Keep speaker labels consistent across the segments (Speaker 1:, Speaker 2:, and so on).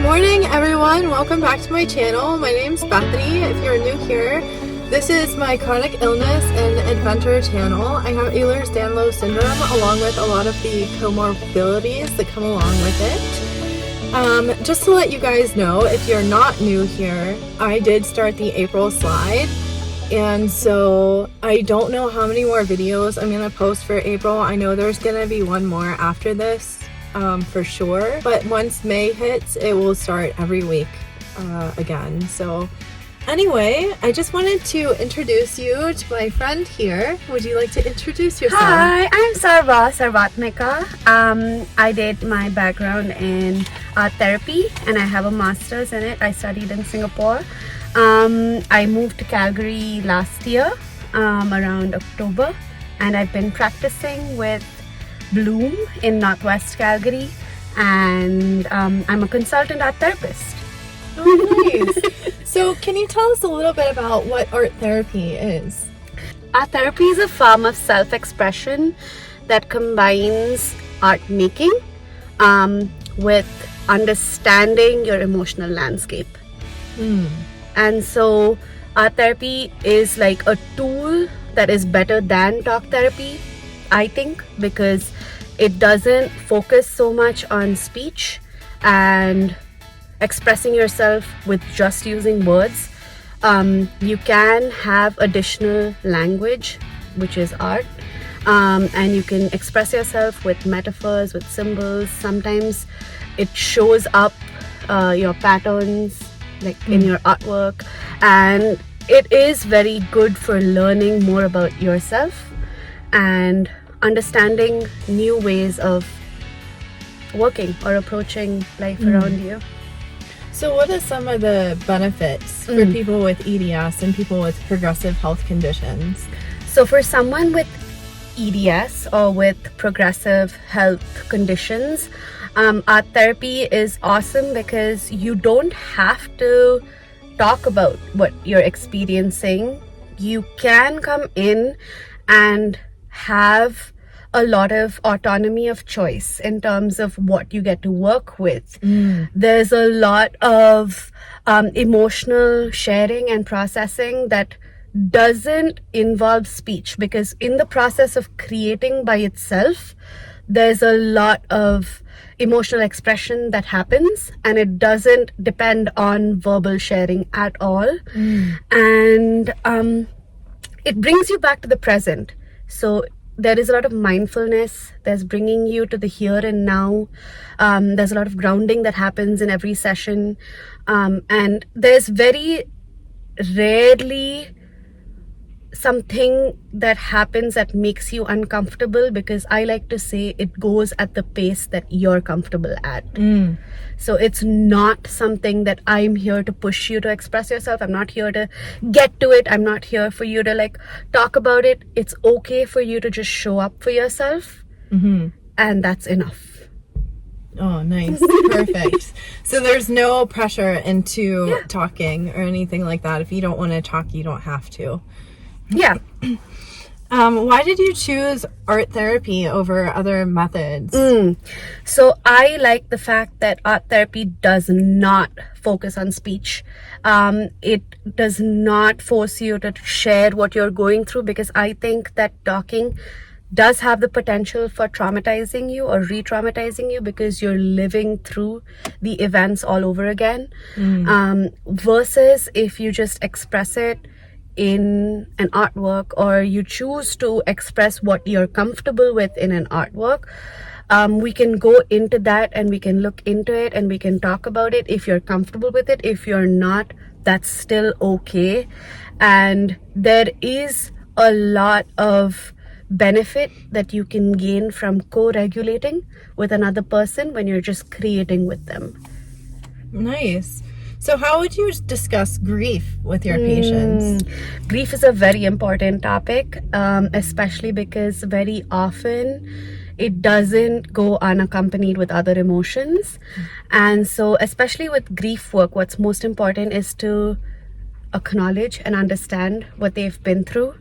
Speaker 1: morning, everyone. Welcome back to my channel. My name's Bethany. If you're new here, this is my chronic illness and adventure channel. I have Ehlers-Danlos syndrome along with a lot of the comorbidities that come along with it. Just to let you guys know, if you're not new here, I did start the April slide. And so I don't know how many more videos I'm going to post for April. I know there's going to be one more after this. For sure, but once May hits, it will start every week again. So anyway, I just wanted to introduce you to my friend here. Would you like to introduce yourself?
Speaker 2: Hi, I'm Sarvatmika. I did my background in art therapy and I have a master's in it. I studied in Singapore. I moved to Calgary last year around October, and I've been practicing with Bloom in Northwest Calgary, and I'm a consultant art therapist.
Speaker 1: Oh, nice. So can you tell us a little bit about what art therapy is?
Speaker 2: Art therapy is a form of self-expression that combines art making with understanding your emotional landscape. And so art therapy is like a tool that is better than talk therapy, I think, because it doesn't focus so much on speech and expressing yourself with just using words. You can have additional language, which is art, and you can express yourself with metaphors, with symbols. Sometimes it shows up your patterns like in your artwork, and it is very good for learning more about yourself and understanding new ways of working or approaching life around you.
Speaker 1: So what are some of the benefits for people with EDS and people with progressive health conditions?
Speaker 2: So for someone with EDS or with progressive health conditions, art therapy is awesome because you don't have to talk about what you're experiencing. You can come in and have a lot of autonomy of choice in terms of what you get to work with. There's a lot of emotional sharing and processing that doesn't involve speech, because in the process of creating by itself, there's a lot of emotional expression that happens, and it doesn't depend on verbal sharing at all. And it brings you back to the present. So there is a lot of mindfulness. There's bringing you to the here and now. There's a lot of grounding that happens in every session. And there's very rarely something that happens that makes you uncomfortable, because I like to say it goes at the pace that you're comfortable at. So it's not something that I'm here to push you to express yourself. I'm not here to get to it. I'm not here for you to like talk about it. It's okay for you to just show up for yourself, and that's enough.
Speaker 1: Oh, nice. Perfect. So there's no pressure into talking or anything like that. If you don't want to talk, you don't have to.
Speaker 2: Yeah.
Speaker 1: Why did you choose art therapy over other methods?
Speaker 2: So I like the fact that art therapy does not focus on speech. It does not force you to share what you're going through, because I think that talking does have the potential for traumatizing you or re-traumatizing you, because you're living through the events all over again. Versus if you just express it in an artwork, or you choose to express what you're comfortable with in an artwork, we can go into that and we can look into it and we can talk about it if you're comfortable with it. If you're not, that's still okay. And there is a lot of benefit that you can gain from co-regulating with another person when you're just creating with them.
Speaker 1: Nice. So how would you discuss grief with your patients?
Speaker 2: Grief is a very important topic, especially because very often it doesn't go unaccompanied with other emotions. And so especially with grief work, what's most important is to acknowledge and understand what they've been through,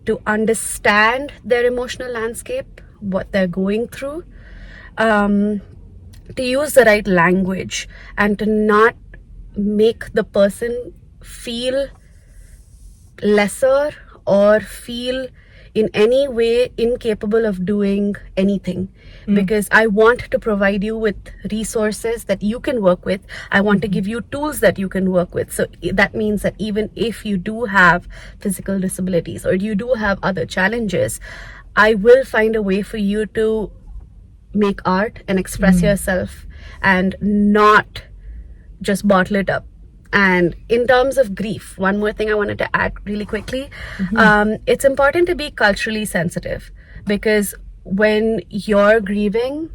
Speaker 2: to understand their emotional landscape, what they're going through, to use the right language and to not make the person feel lesser or feel in any way incapable of doing anything, because I want to provide you with resources that you can work with. I want to give you tools that you can work with. So that means that even if you do have physical disabilities or you do have other challenges, I will find a way for you to make art and express yourself and not just bottle it up. And in terms of grief, one more thing I wanted to add really quickly. It's important to be culturally sensitive, because when you're grieving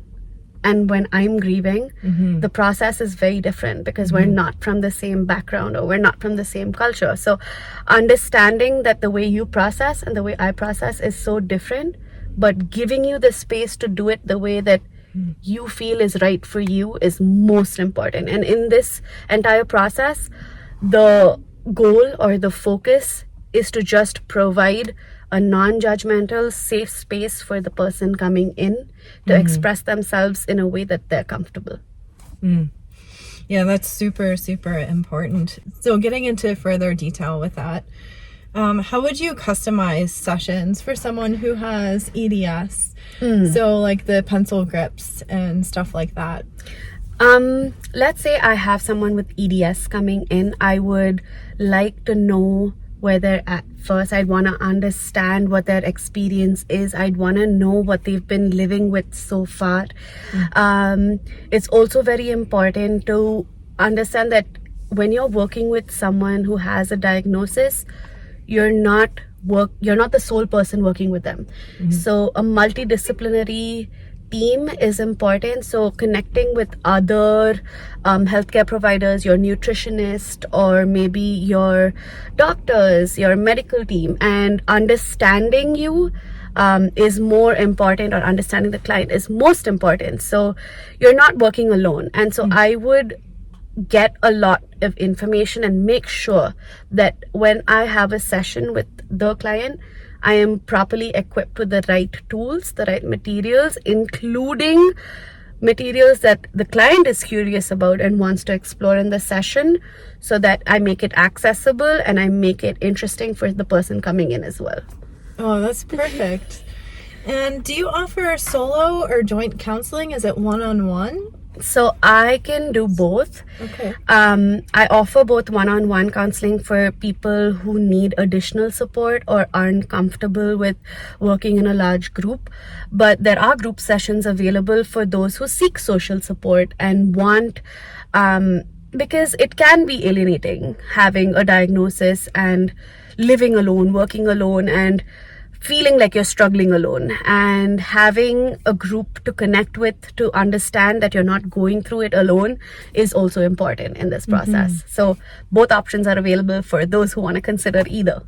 Speaker 2: and when I'm grieving, the process is very different, because we're not from the same background or we're not from the same culture. So understanding that the way you process and the way I process is so different, but giving you the space to do it the way that you feel is right for you is most important. And in this entire process, the goal or the focus is to just provide a non-judgmental, safe space for the person coming in to express themselves in a way that they're comfortable.
Speaker 1: Yeah, that's super, super important. So getting into further detail with that, how would you customize sessions for someone who has EDS? So like the pencil grips and stuff like that.
Speaker 2: Let's say I have someone with EDS coming in. I would like to know where they're at first. I'd want to understand what their experience is. I'd want to know what they've been living with so far. It's also very important to understand that when you're working with someone who has a diagnosis, you're not the sole person working with them. So a multidisciplinary team is important. So connecting with other healthcare providers, your nutritionist, or maybe your doctors, your medical team, and understanding you is more important, or understanding the client is most important. So you're not working alone. And so I would get a lot of information and make sure that when I have a session with the client, I am properly equipped with the right tools, the right materials, including materials that the client is curious about and wants to explore in the session, so that I make it accessible and I make it interesting for the person coming in as well.
Speaker 1: Oh, that's perfect. And do you offer solo or joint counseling? Is it one-on-one?
Speaker 2: So I can do both.
Speaker 1: Okay.
Speaker 2: I offer both one-on-one counseling for people who need additional support or aren't comfortable with working in a large group. But there are group sessions available for those who seek social support and want, because it can be alienating having a diagnosis and living alone, working alone, and feeling like you're struggling alone. And having a group to connect with, to understand that you're not going through it alone, is also important in this process. So both options are available for those who want to consider either.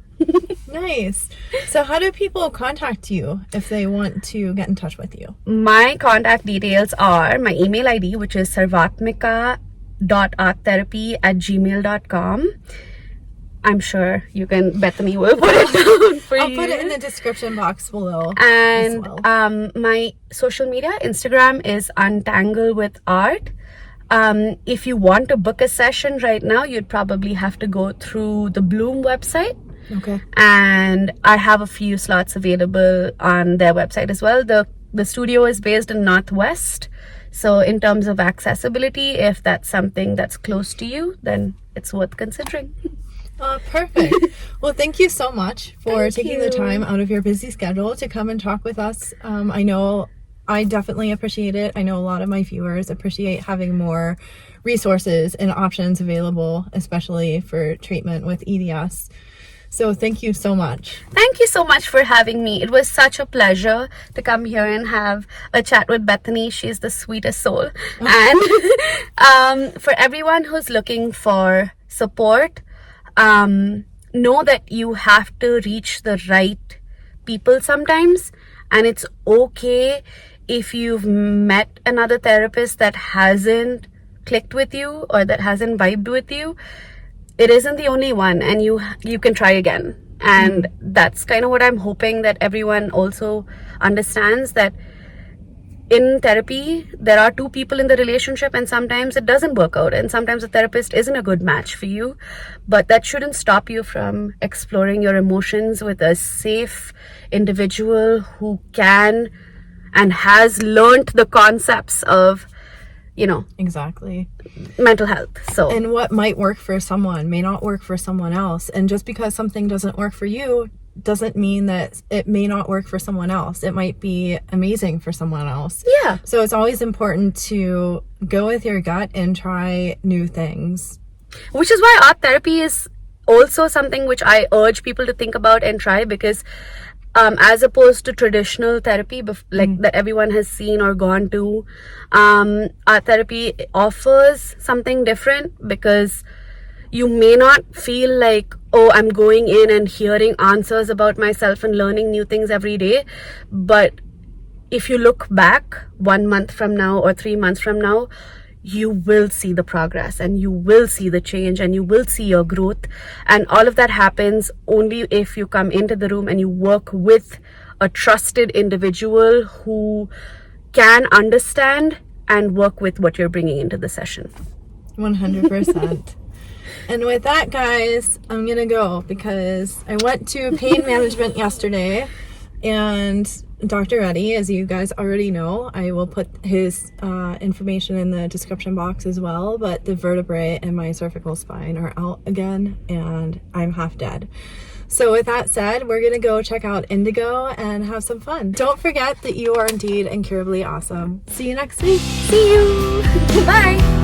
Speaker 1: Nice. So how do people contact you if they want to get in touch with you?
Speaker 2: My contact details are my email ID, which is sarvatmika.arttherapy@gmail.com. I'm sure you can, Bethany will put it down for
Speaker 1: I'll
Speaker 2: you.
Speaker 1: put it in the description box below.
Speaker 2: And
Speaker 1: as well.
Speaker 2: My social media, Instagram is Untangle with Art. If you want to book a session right now, you'd probably have to go through the Bloom website.
Speaker 1: Okay.
Speaker 2: And I have a few slots available on their website as well. The studio is based in Northwest. So in terms of accessibility, if that's something that's close to you, then it's worth considering.
Speaker 1: Perfect. Well, thank you so much for taking the
Speaker 2: you.
Speaker 1: time out of your busy schedule to come and talk with us. I know I definitely appreciate it. I know a lot of my viewers appreciate having more resources and options available, especially for treatment with EDS. So thank you so much.
Speaker 2: Thank you so much for having me. It was such a pleasure to come here and have a chat with Bethany. She's the sweetest soul. And for everyone who's looking for support, know that you have to reach the right people sometimes, and it's okay if you've met another therapist that hasn't clicked with you or that hasn't vibed with you. It isn't the only one, and you can try again. And that's kind of what I'm hoping that everyone also understands, that in therapy, there are two people in the relationship, and sometimes it doesn't work out, and sometimes the therapist isn't a good match for you. But that shouldn't stop you from exploring your emotions with a safe individual who can and has learned the concepts of,
Speaker 1: Exactly.
Speaker 2: mental health. So,
Speaker 1: And what might work for someone may not work for someone else. And just because something doesn't work for you doesn't mean that it may not work for someone else. It might be amazing for someone else.
Speaker 2: yeah.
Speaker 1: So it's always important to go with your gut and try new things.
Speaker 2: Which is why art therapy is also something which I urge people to think about and try, because as opposed to traditional therapy that everyone has seen or gone to, art therapy offers something different, because you may not feel like, oh, I'm going in and hearing answers about myself and learning new things every day. But if you look back 1 month from now or 3 months from now, you will see the progress and you will see the change and you will see your growth. And all of that happens only if you come into the room and you work with a trusted individual who can understand and work with what you're bringing into the session.
Speaker 1: 100%. And with that, guys, I'm going to go because I went to pain management yesterday, and Dr. Reddy, as you guys already know, I will put his information in the description box as well, but the vertebrae in my cervical spine are out again and I'm half dead. So with that said, we're going to go check out Indigo and have some fun. Don't forget that you are indeed incurably awesome. See you next week.
Speaker 2: See you. Bye.